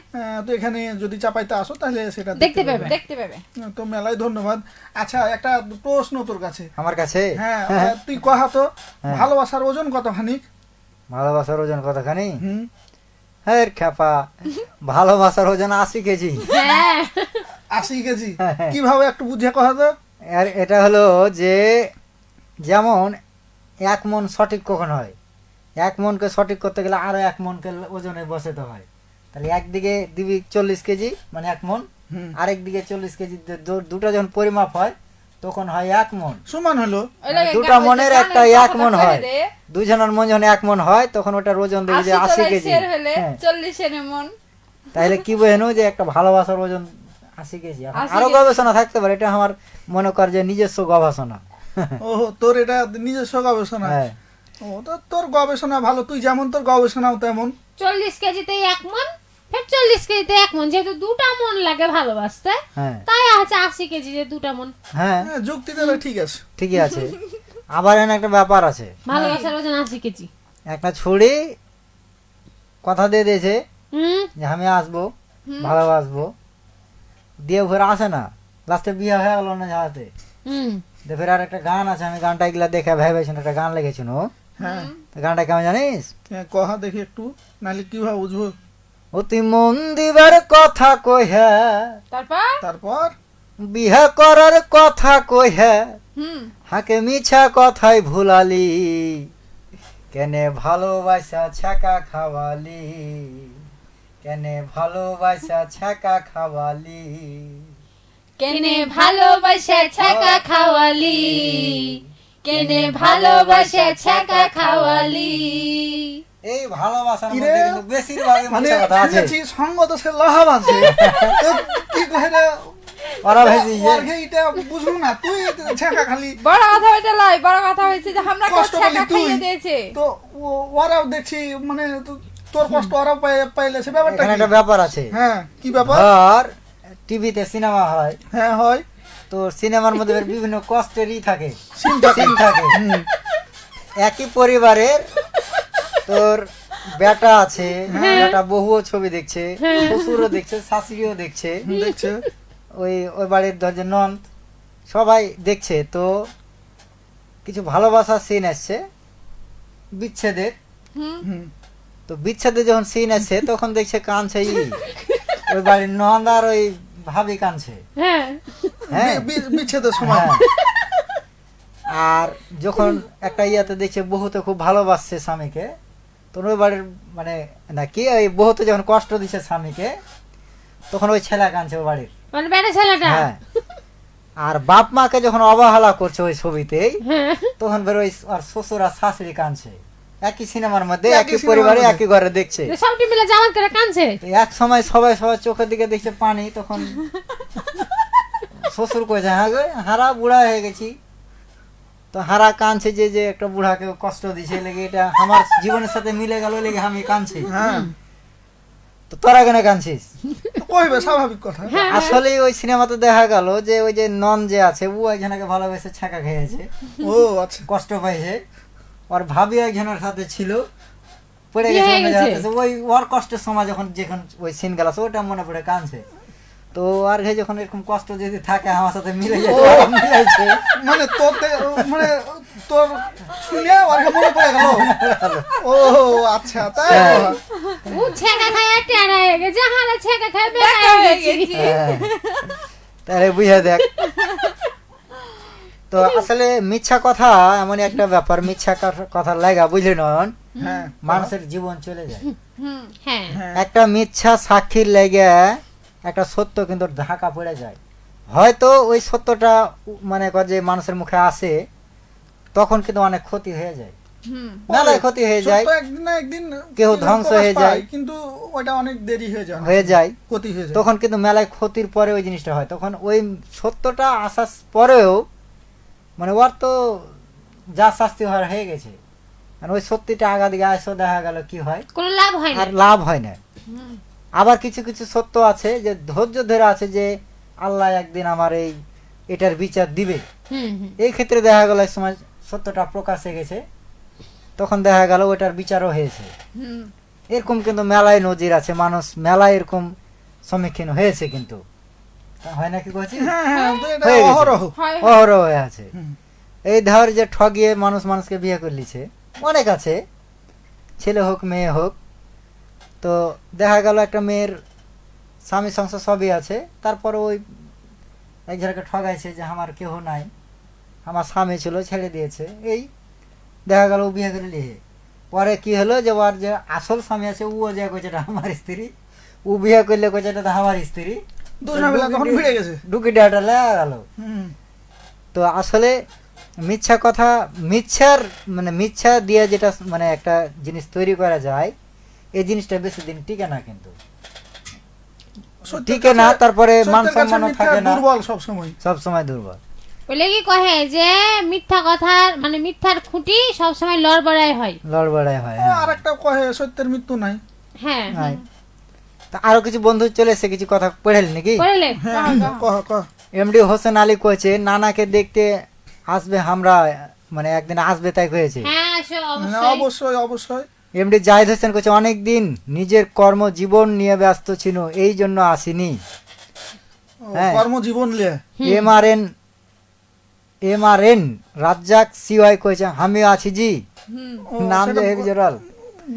তো এখানে যদি চাপাইতে আসো তাহলে সেটা দেখতে পাবে। দেখতে পাবে। তো মেলায় ধন্যবাদ। আচ্ছা একটা প্রশ্ন তোর কাছে। আমার কাছে হ্যাঁ তুই কহা তো হ্যাঁ। ভালোবাসার ওজন কতখানি? ভালোবাসার ওজন কতখানি? হুম, হ্যাঁ খেপা, ভালোবাসার ওজন 80 কেজি। হ্যাঁ, 80 কেজি। হ্যাঁ, হ্যাঁ। কিভাবে একটু বুঝে কহা তো? আর এটা হলো যে যেমন 1 মন সঠিক কখন হয়, 1 মনকে সঠিক করতে গেলে আরো 1 মনকে ওজনে বসাতে হয়, তাহলে একদিকে দিবি 40 কেজি মানে 1 মন, হুম, আরেক দিকে 40 কেজি, দুটো যখন পরিমাপ হয় তখন হয় 1 মন। সমান হলো। ওই লাগে দুটা গান মনের হইছে, একটা গানের 1 মন কথাটা হয়, কয়ে দে। দুজনের মন যখন 1 মন হয় তখন ওটার ওজন দেবে যে 80 80 কেজি। শের হলে হ্যাঁ, 40 এর মন। তাহলে কি বোঝেনো যে একটা ভালোবাসার ওজন 80 কেজি। এখন 80 আরো কেজি। গবেষণা থাকতে পারে, এটা আমার মনে কর যে নিজস্ব গবেষণা। ও তোর এটা নিজস্ব গবেষণা। হ্যাঁ, ও তো তোর গবেষণা ভালো, তুই যেমন তোর গবেষণাও তেমন। 40 কেজিতে 1 মন, ফের 40 কেজিতে 1 মন, যেহেতু 2টা মন লাগে ভালোবাসতে, হ্যাঁ, তাই আছে 80 কেজিতে 2টা মন। হ্যাঁ, হ্যাঁ, যুক্তি দেবে ঠিক আছে। ঠিকই আছে। আবার এখানে একটা ব্যাপার আছে, ভালোবাসার ওজন 80 কেজি। একটা ছুরি কথা দিয়ে দিয়েছে হুম, যে আমি আসবো, ভালোবাসবো, দিয়ে ঘরে আসে না, লাস্টে বিয়ে হয়ে গেল না যাহাতে। হুম, ফের আর একটা গান আছে, আমি গানটা এগুলা দেখে ভেবেছেন, একটা গান লিখেছিল, হ্যাঁ, গানটা কেমন জানিস? হ্যাঁ, কহা দেখি একটু, নাহলে কিভাবে বুঝবো। অতি মন দিবার কথা কইহা, তারপর তারপর বিহা করার কথা কইহা, হুম হাকে মিছা কথাই ভুলালি, কেনে ভালোবাসা ছাকা খাওয়ালি, কেনে ভালোবাসা ছাকা খাওয়ালি, কেনে ভালোবাসে ছাকা খাওয়ালি, কেনে ভালোবাসে ছাকা খাওয়ালি। এই ভালোবাসার কিরে? মধ্যে কিন্তু বেশিরভাগই মানে মিথ্যা কথা আছে। শুনেছি সঙ্গ তো সে লাহাব আছে। তো কি কহে রে? ওরা ভেজি যে ওর এটা বুঝলু না, তুই ছেঁকা খালি। বড় কথা ওইটা লয়, বড় কথা হয়েছে যে আমরা কষ্ট ছাকা পেলি তুই। খাইয়ে দিয়েছে। তো ওরাও দেখছি মানে তোর কষ্ট ওরাও পাইলে সে ব্যাপারটা এখানে কি? একটা ব্যাপার আছে, হ্যাঁ কি ব্যাপার? ধর টিভিতে সিনেমা হয়, হ্যাঁ হয়। তো সিনেমার মধ্যে বিভিন্ন কষ্টেরই থাকে, সিন থাকে। সিন থাকে। হুম, একই পরিবারের তোর বেটা আছে, বেটা বহুও ছবি দেখছে, শ্বশুরও দেখছে, শাশুড়িও দেখছে, দেখছে। ওই ওই বাড়ির ধর যে নন্দ, সবাই দেখছে। তো কিছু ভালোবাসার সিন আসছে বিচ্ছেদের। হুম হুম। তো বিচ্ছেদে যখন সিন আসছে তখন দেখছে কাঁদছে ওই বাড়ির নন্দ আর ওই ভাবি কাঁদছে। হ্যাঁ হ্যাঁ বিচ্ছেদের সময় হ্যাঁ। আর যখন একটা ইয়াতে দেখছে বহুতে খুব ভালোবাসছে স্বামীকে, তখন ওই বাড়ির মানে না কি ওই বহুতে যখন কষ্ট দিচ্ছে স্বামীকে তখন ওই ছেলে কাঁদছে ওই বাড়ির। মানে বেটা ছেলেটা। হ্যাঁ। আর বাপ মাকে যখন অবহেলা করছে ওই ছবিতেই হ্যাঁ তখন বের ওই আর শ্বশুর আর শাশুড়ি কাঁদছে একই সিনেমার মধ্যে, একই একই সিনেমার পরিবারে মধ্যে। একই ঘরে দেখছে। সবটি মিলে জামাত করে কাঁদছে। তো এক সময় সবাই সবার চোখের দিকে দেখছে পানি, তখন শ্বশুর কয়েছে হ্যাঁ গো হারা বুড়া হয়ে গেছি। তো হারা কাঁদছে যে যে একটা বুড়াকে কষ্ট দিছে লেগে এটা আমার জীবনের সাথে মিলে গেল লেগে আমি কাঁদছি। হ্যাঁ তো তোরা কেন কাঁদছিস? তো কইবে স্বাভাবিক কথা। আসলে ওই সিনেমাতে দেখা গেল যে ওই যে নন যে আছে ও একজনকে ভালোবেসে ছাকা খেয়েছে, ও আচ্ছা। কষ্ট পাইছে। ওর ভাবি একজনের সাথে ছিল, পড়ে বিয়ে গেছে হয়ে অন্য গেছে। জায়গাতে। ওই ওর কষ্টের সময় যখন ওই সিন গেল ওটা মনে পড়ে কাঁদছে। তো আর ঘে যখন এরকম কষ্ট যদি থাকে আমার সাথে মিলে যায় তো আর মিলাইছে। মানে মানে তোর শুনে ওর মনে পড়ে গেল। ও আচ্ছা তাই হ্যাঁ। কথা। ও ছেঁকা খায় টেরা হয়ে গেছে, হারা ছেঁকা খায় বেটা বেটা হয়ে হয়ে গেছি। গেছি। হ্যাঁ। তাহলে বুঝে দেখ। তো আসলে মিথ্যা কথা এমন একটা ব্যাপার, মিথ্যা কথা লাগা বুঝলি নন হ্যাঁ মানুষের জীবন চলে যায়। হুম হ্যাঁ হ্যাঁ একটা মিথ্যা সাক্ষীর লেগে একটা সত্য কিন্তু ঢাকা পড়ে যায়। হয়তো ওই সত্যটা মানে যে মানুষের মুখে আসে তখন কিন্তু অনেক ক্ষতি হয়ে যায়, হুম মেলায় ক্ষতি হয়ে যায়, সত্য একদিন না একদিন কেউ ধ্বংস প্রকাশ হয়ে পায়, যায়। কিন্তু ওটা অনেক দেরি হয়ে যায়। ক্ষতি হয়ে যায়। তখন কিন্তু মেলায় ক্ষতির পরে ওই জিনিসটা হয়, তখন ওই সত্যটা আসার পরেও মানে ওর তো যা শাস্তি হওয়ার হয়ে গেছে, আর ওই সত্যিটা আগা দিকে আসো দেখা গেল কি হয় কোনো লাভ হয় না। আর লাভ হয় না। হুম আবার কিছু কিছু সত্য আছে যে ধৈর্য ধরে আছে যে আল্লাহ একদিন আমার এটার বিচার দিবে। হুম হুম এই ক্ষেত্রে দেখা গেল এক সময় সত্যটা প্রকাশে গেছে, তখন দেখা গেল ওটার বিচারও হয়েছে। হুম এরকম কিন্তু মেলায় নজির আছে, মানুষ মেলায় এরকম সম্মুখীন হয়েছে কিন্তু। তা হয় নাকি বলছি? হ্যাঁ হ্যাঁ তো এটা হয়ে গেছে। অহরহ। হয় অহরহ হয়ে আছে। হুম। এই ধর যে ঠগিয়ে মানুষ মানুষকে বিয়ে করে লিছে অনেক আছে, ছেলে হোক মেয়ে হোক। তো দেখা গেল একটা মেয়ের স্বামী সংসার সবই আছে, তারপরে ওই একজনকে ঠগাইছে যে আমার কেহ নাই, আমার স্বামী ছিল ছেড়ে দিয়েছে, এই দেখা গেল ও বিয়ে করে লিহে। পরে কি হলো যে ওর যে আসল স্বামী আছে ও যে কইছে এটা আমার স্ত্রী, ও বিয়ে করলে কইছে এটা আমার স্ত্রী, দুজনবেলা তখন ভিড়ে গেছে। ডুকি ডাটা লেগে গেল। হুম। তো আসলে মিথ্যা কথা, মিথ্যার মানে মিথ্যা দিয়ে যেটা মানে একটা জিনিস তৈরি করা যায় এই জিনিসটা বেশি দিন টিকে না, কিন্তু সত্যের টিকে না, কাছে- তারপরে মান সত্যের কাছে সম্মানও মিথ্যা থাকে না, দুর্বল সব সময়। সব সময় দুর্বল। বলে কি কহে যে মিথ্যা কথার মানে মিথ্যার খুঁটি সবসময় লড়বড়াই হয়। লড়বড়াই হয়। হ্যাঁ। আর একটা কহে সত্যের মৃত্যু নাই। হ্যাঁ হয়। তা আরো কিছু বন্ধু চলে এসে কিছু কথা পড়েল নাকি? বললে হ্যাঁ কহ কহ। এমডি হোসেন আলী কয়েছে নানাকে দেখতে আসবে, আমরা মানে একদিন আসবে তাই কয়েছে। হ্যাঁ আসো হ্যাঁ, অবশ্যই। অবশ্যই অবশ্যই। এমডি জাহিদ হোসেন কয়েছে অনেকদিন নিজের কর্মজীবন নিয়ে ব্যস্ত ছিল এই জন্য আসিনি। ও, হ্যাঁ। কর্মজীবন লিয়ে। এমআরএন রাজ্জাক সিওয়াই কয়েছে আমি আছি জি, হুম ও, নাম সেটা যে হেভিজরাল।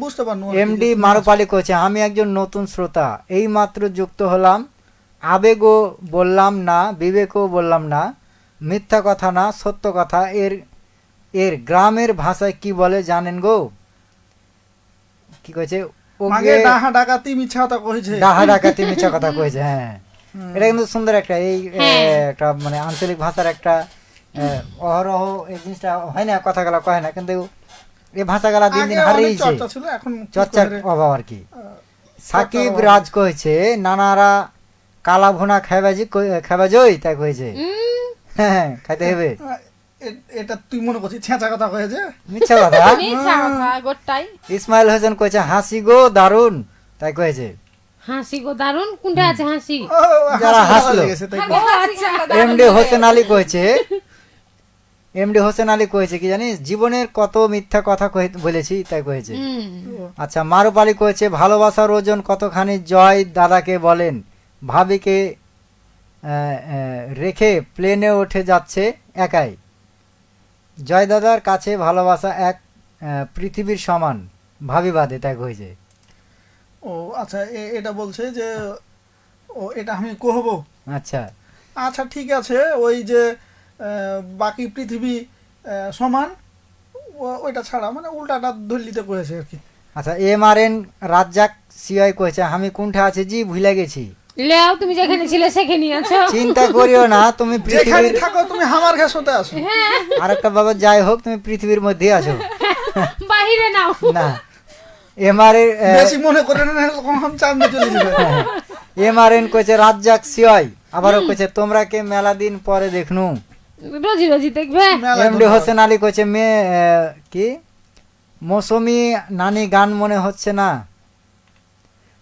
বুঝতে পারনু। এমডি মারুপালি কয়েছে আমি একজন নতুন শ্রোতা, এই মাত্র যুক্ত হলাম, আবেগও বললাম না বিবেকও বললাম না, মিথ্যা কথা না সত্য কথা, এর গ্রামের ভাষায় কি বলে জানেন গো? কি কয়েছে? মাগে ওকে ডাহা ডাকাতি মিছা কথা কইছে। ডাহা ডাকাতি মিথ্যা কথা কয়েছে। হ্যাঁ, হুম। এটা কিন্তু সুন্দর একটা হ্যাঁ। একটা মানে আঞ্চলিক ভাষার একটা অহরহ এই জিনিসটা হয় না, কথাগুলা কয় না, কিন্তু এই ভাষাগুলা দিন দিন আগে অনেক হারিয়েছে, চর্চা ছিল, এখন কি চর্চার করে? অভাব আর কি। সাকিব চর্চার রাজ কয়েছে নানারা কালা ভুনা খাবাজই তাই কয়েছে। হ্যাঁ, খাইতে হবে। এটা তুই মনে করছিস ছেঁচা কথা কয়েছে? মিথ্যা কথা। মিথ্যা কথা গোটাই। ইসমাইল হোসেন কয়েছে হাসি গো দারুন তাই কয়েছে। হাসি গো দারুন, কোনটা আছে হাসি? ও, যারা হাসি হাসলো। লেগেছে তাই ও, কয়। আচ্ছা, এমডি হোসেন আলী কয়েছে, এমডি হোসেন আলী কয়েছে কি জানিস জীবনের কত মিথ্যা কথা বলেছি তাই কয়েছে। হুম আচ্ছা, মারুপ আলী কয়েছে ভালোবাসার ওজন কতখানি জয় দাদাকে বলেন, ভাবিকে রেখে প্লেনে উঠে যাচ্ছে একাই। জয় দাদার কাছে ভালোবাসা এক পৃথিবীর সমান ভাবি বাদে তাই হয়েছে। ও আচ্ছা, এটা বলছে যে ও এটা আমি কহবো। আচ্ছা আচ্ছা ঠিক আছে, ওই যে বাকি পৃথিবী সমান ওইটা ছাড়া মানে উল্টাটা ধরলিতে কয়েছে আর কি। আচ্ছা MRN রাজ্জাক সিআই কয়েছে আমি কোনটা আছে জি ভুলে গেছি। লেও তুমি যেখানে ছিলে সেখানেই আছো। চিন্তা করিও না, তুমি যেখানে পৃথিবীর থাকো তুমি আমার ঘাসতে আসো। আরেকটা বাবা যাই হোক তুমি পৃথিবীর মধ্যে আছো। বাহিরে নাও। না MRN বেশি মনে করে না, কখন চাঁদে চলে যাবে। MRN কইছে রাজ্জাক সিআই, আবারও কইছে তোমরা কে মেলা দিন পরে দেখনু। রোজি রোজি দেখবে। মেলা এমডি হোসেন আলী কইছে কি মৌসুমি নানি গান মনে হচ্ছে না।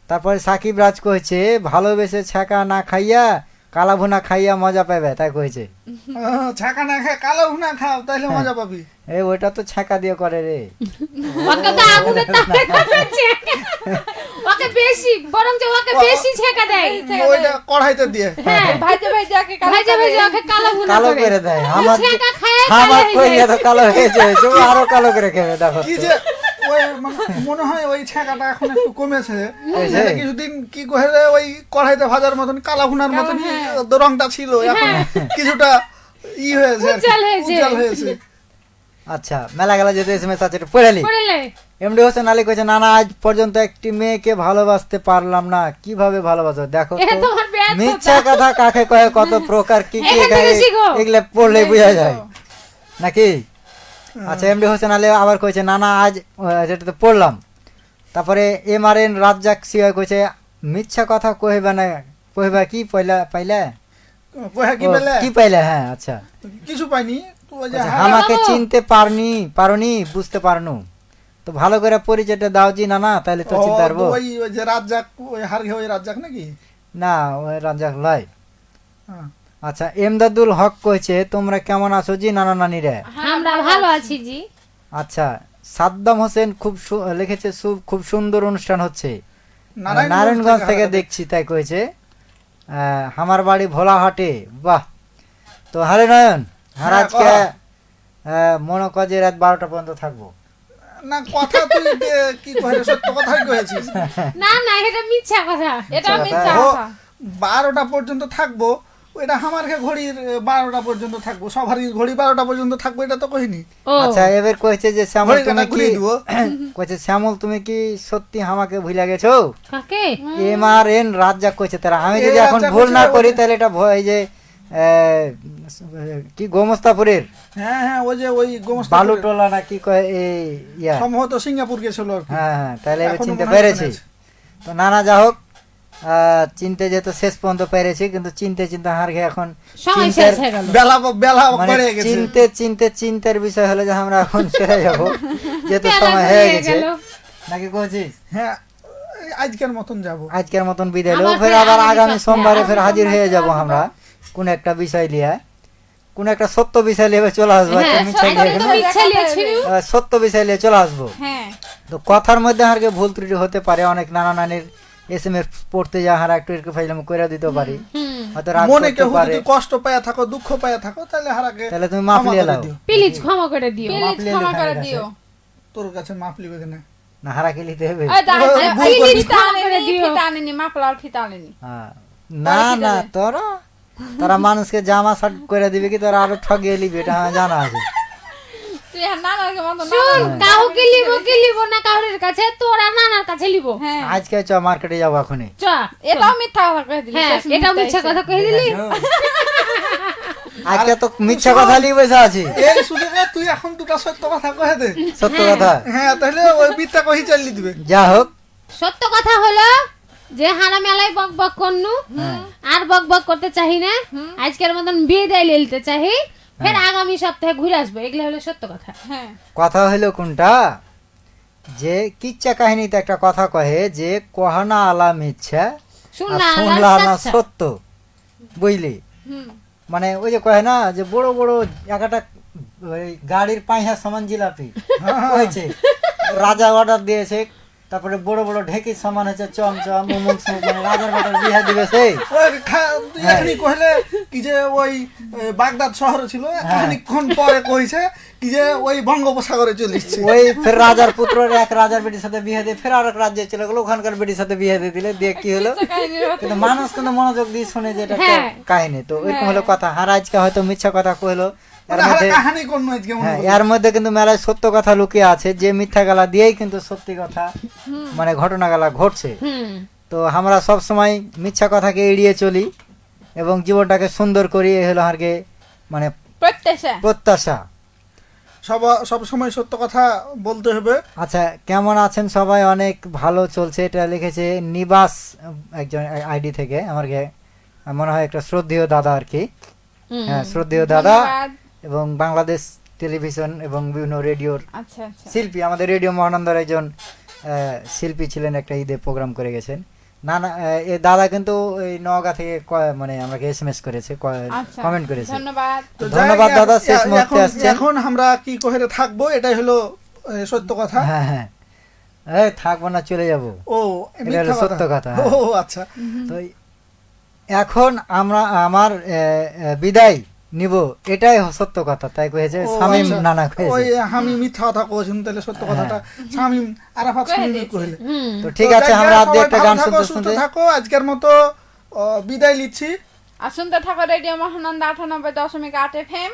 তারপরে সাকিব রাজ কইছে ভালোবেসে ছাকা না খাইয়া কালা ভুনা খাইয়া মজা পাবে তাই কইছে। ছাকা না খায় কালো ভুনা খাও তাহলে মজা পাবি। এই ওইটা তো ছাকা দিয়ে করে রে। ওকে তো আগুনে তাপে তাপেছে। ওকে বেশি বরং যে ওকে বেশি ছেকা দেয়। ওইটা কড়াইতে দিয়ে হ্যাঁ ভাইজে ভাইজে ওকে কালো ভাইজা ভাইজা ওকে কালো ভুনা কালো করে করে দেয়। আমার ছেকা খায় আমার কালো কই হয়ে যায়। এত কালো হয়েছে ও আরো কালো করে খেবে দেখো কি তো। যে ওই মনে হয় ওই ছাকাটা এখন একটু কমেছে। হয়েছে? এটা কিছুদিন কি কহে রে, ওই কড়াইতে ভাজার মতন কালা ভুনার মতন রংটা ছিল, এখন কিছুটা ই হয়েছে আর কি, উজ্জ্বল হয়েছে। উজ্জ্বল হয়েছে। আচ্ছা মেলা গেলা যেতে এসএমএস আছে একটু পড়ে নি। পড়লে এমডি হোসেন আলী কইছে না না আজ পর্যন্ত একটি মেয়েকে ভালোবাসতে পারলাম না, কিভাবে ভালোবাসো দেখো এটা তো তোমার ব্যর্থতা। মিথ্যা কথা কাকে কয় কত প্রকার কি কি এখান থেকে শিখো। এগুলা পড়লে বোঝা যায় নাকি। আচ্ছা এমডি হোসেন আলী আবার কইছে না না আজ যেটা তো পড়লাম। তারপরে MRN রাজ্জাক সিআই কইছে মিথ্যা কথা কইবা না, কইবা কি পয়লা পাইলা কহে কি ও, বলে কি পাইলা হ্যাঁ আচ্ছা কিছু পাইনি তো ওই যে কইছে, হ্যাঁ, আমাকে চিনতে পারনি বুঝতে পারনু তো ভালো করে পরিচয়টা দাও জি না না তাহলে তো ও, চিনতে পারবো। ওই যে রাজ্জাক, ওই হারগে ওই রাজ্জাক নাকি। না ওই রাজ্জাক লয়। হ্যাঁ। আচ্ছা এমদাদুল হক কইছে তোমরা কেমন আছো জি নানা নানিরা। আমরা ভালো আছি জি। আচ্ছা সাদ্দাম হোসেন লিখেছে খুব সুন্দর অনুষ্ঠান হচ্ছে নারায়ণগঞ্জ থেকে দেখছি তাই কইছে। আমার বাড়ি ভোলাহাটে। বাহ তো হারে নয়ন আর হ্যাঁ, আজকে কহ। মনে কর যে রাত 12টা পর্যন্ত থাকবো। না কথা তুই কি কহে সত্য কথাই কহেছিস। না না এটা মিথ্যা কথা। এটা কথা। মিথ্যা ও, কথা। 12টা পর্যন্ত থাকবো, ওইটা আমার ঘড়ির 12টা পর্যন্ত থাকবো, সবারই ঘড়ি 12টা পর্যন্ত থাকবো, এটা তো কহিনি। ও আচ্ছা এবার কইছে যে শ্যামল ঘড়ি তুমি কাটা কি ঘুরিয়ে দিব। কইছে শ্যামল তুমি কি সত্যি আমাকে ভুলে গেছো। কাকে? MRN রাজ্জাক কইছে তারা আমি যদি এই এখন রাজ্জাক ভুল না কইছে, করি তাহলে এটা এই যে কি গোমস্তাপুরের হ্যাঁ হ্যাঁ, ওই যে ওই গোমস্তা বালুটোলা না কি কয় এই ইয়া সম্ভবত সিঙ্গাপুর গেছিল আর কি। হ্যাঁ হ্যাঁ তাহলে এবার এখনো চিনতে মনে হয় পেরেছি। ওখানে আছে। তো নানা যা হোক চিনতে যেতে শেষ পর্যন্ত পেরেছি কিন্তু চিনতে হার গিয়ে এখন সময় চিন্তার শেষ হয়ে গেল। বেলা মানে পড়ে গেছে। চিন্তার বিষয় হলো যে আমরা এখন সেরে যাব যেহেতু বেলা সময় হয়ে হয়ে গেছে গেল। নাকি কইছিস। হ্যাঁ এই আজকের মতন যাব। আজকের মতন বিদায় আবার নেবো, ফের ফের আবার আগামী আগামী সপ্তাহে সোমবারে ফের আবার হাজির হয়ে যাব আসবো। আমরা কোন একটা বিষয় নিয়ে, কোন একটা সত্য বিষয় নিয়ে চলে আসবো। হ্যাঁ, একটা মিথ্যা সত্যি নিয়ে তো কেন? মিথ্যা লিয়েছিল। সত্য বিষয় নিয়ে চলে আসবো। হ্যাঁ তো কথার মধ্যে হারকে ভুল ত্রুটি হতে পারে, অনেক নানা নানির SMS পড়তে যা হারা একটু একটু ফাইলাম করে দিতে পারি, হুম হয়তো রাগ মনে করতে কেউ পারে, যদি কষ্ট পায়া থাকো, দুঃখ পায়া থাকো, তাহলে হারাকে তাহলে তুমি মাফ ক্ষমা লিয়ে করে লাও। দিও। প্লিজ ক্ষমা করে দিও। প্লিজ মাপলে ক্ষমা লেখা করে আছে। দিও। তোর কাছে মাপ লিবে কেন? না হারাকে লিতে হবে। ওই দাঁড়া, ভুল ওই করে ফিতা ক্ষমা করে আনেনি, দিও। ফিতা আনেনি, মাপলার ফিতা আনেনি। হ্যাঁ। না পরে কি না দেবে? তারা মানুষকে জামা শার্ট করে দিবে কি তোরা আরো ঠগিয়ে লিবি, এটা আমার জানা আছে। তুই আর নানার মতো না। শুন কাউকে লিব না কাউরের কাছে, তোরা নানার কাছে লিব। হ্যাঁ আজকে চ মার্কেটে যাবো এখনই। চ এটাও মিথ্যা কথা কয়ে দিলি। হ্যাঁ শেষ এটাও মুহূর্তে মিথ্যা এসে। কথা কই দিলি। আজকে তো মিথ্যা কথা লিয়ে বসে আছি, এই সুযোগে তুই এখন দুটা সত্য কথা কহে দে। সত্য কথা। হ্যাঁ তাহলে ওই মিথ্যা কহি চালিয়ে দিবে। যা হোক সত্য কথা হলো যে হারা মেলায় বক বক করনু আর বক বক করতে চাহি না, আজকের মতন বিদায় নিতে চাহি, ফের আগামী সপ্তাহে ঘুরে আসবো, এগুলো হলো সত্য কথা। হ্যাঁ কথা হলো কোনটা যে কিচ্ছা কাহিনীতে একটা কথা কহে যে কহানা আলা মিথ্যা আর শুনলা শুনলা না আচ্ছা। সত্য, বুঝলি। হুম মানে ওই যে কহে না যে বড় বড় একটা ওই গাড়ির পাঁচা সমান জিলাপি হয়েছে, রাজা অর্ডার দিয়েছে তারপরে বড় বড় ঢেকির সমান হচ্ছে চমচম মুমুক সুমুক, মানে রাজার বেটার বিয়া দিবে সেই। ওই তুই এখনি কইলে কি যে ওই বাগদাদ শহরে ছিল, খানিকক্ষণ পরে কইছে কি যে ওই বঙ্গোপসাগরে চলে এসেছে। ওই ফের রাজার পুত্রের এক রাজার বেটির সাথে বিয়ে দিয়ে ফের আর এক রাজ্যে চলে গেলো, ওখানকার বেটির সাথে বিয়ে দিয়ে দিলে, দিয়ে কি হলো, কাহিনীর মতো। কিন্তু মানুষ কিন্তু মনোযোগ দিয়ে শুনে যে এটা একটা হ্যাঁ। কাহিনী। তো ওইরকম হলো কথা। আর আজকে হয়তো মিথ্যা কথা কইলো, এর মানে মধ্যে কাহিনী কোন আজকে মনে হ্যাঁ, করলি? এর মধ্যে কিন্তু মেলায় সত্য কথা লুকিয়ে আছে, যে মিথ্যা গালা দিয়েই কিন্তু সত্যি কথা মানে ঘটনা গালা ঘটছে। হুম তো আমরা সব সময় মিথ্যা কথাকে এড়িয়ে চলি এবং জীবনটাকে সুন্দর করি, এই হলো আর কি মানে প্রত্যাশা। প্রত্যাশা। সব সময় সত্য কথা বলতে হবে। আচ্ছা, কেমন আছেন সবাই? অনেক ভালো চলছে। এটা লিখেছে নিবাস একজন আইডি থেকে, আমার মনে হয় একটা শ্রদ্ধেয় দাদা আর কি। হুম। হ্যাঁ, শ্রদ্ধেয় দাদা ধন্যবাদ। এবং বাংলাদেশ টেলিভিশন এবং বিভিন্ন রেডিওর আচ্ছা আচ্ছা। শিল্পী, আমাদের রেডিও মহানন্দার একজন শিল্পী ছিলেন, একটা ঈদে প্রোগ্রাম করে গেছেন। না না, এ দাদা কিন্তু এই নওগাঁ থেকে মানে আমাকে SMS করেছে, আচ্ছা, কমেন্ট করেছে। ধন্যবাদ। তো ধন্যবাদ যাই, দাদা, শেষ মুহূর্তে আসছেন। এখন আমরা কি কইরে থাকবো, এটাই হলো সত্য কথা। হ্যাঁ হ্যাঁ, এই থাকবো না, চলে যাব। ও এটা মিথ্যা হলো সত্য কথা, হ্যাঁ। ও আচ্ছা। তো এখন আমার বিদায় নিব, এটাই সত্য কথা, তাই কয়েছে ও, শামীম আচ্ছা। নানা ওই কয়েছে। আমি মিথ্যা কথা কইছেন, তাহলে সত্য কথাটা শামীম আরাফাত কয়ে শামীম দিয়েছে। কইলে। হুম তো ঠিক তো আছে, যাই আমরা হোক, আর দু সবাই একটা ভালো গান থাকো, শুনতে সুস্থ শুনতে থাকো। আজকের মতো বিদায় নিচ্ছি। আর শুনতে থাকো রেডিও মহানন্দা 98.8 FM,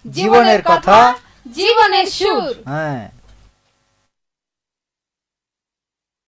জীবনের কথা, জীবনের সুর। হ্যাঁ।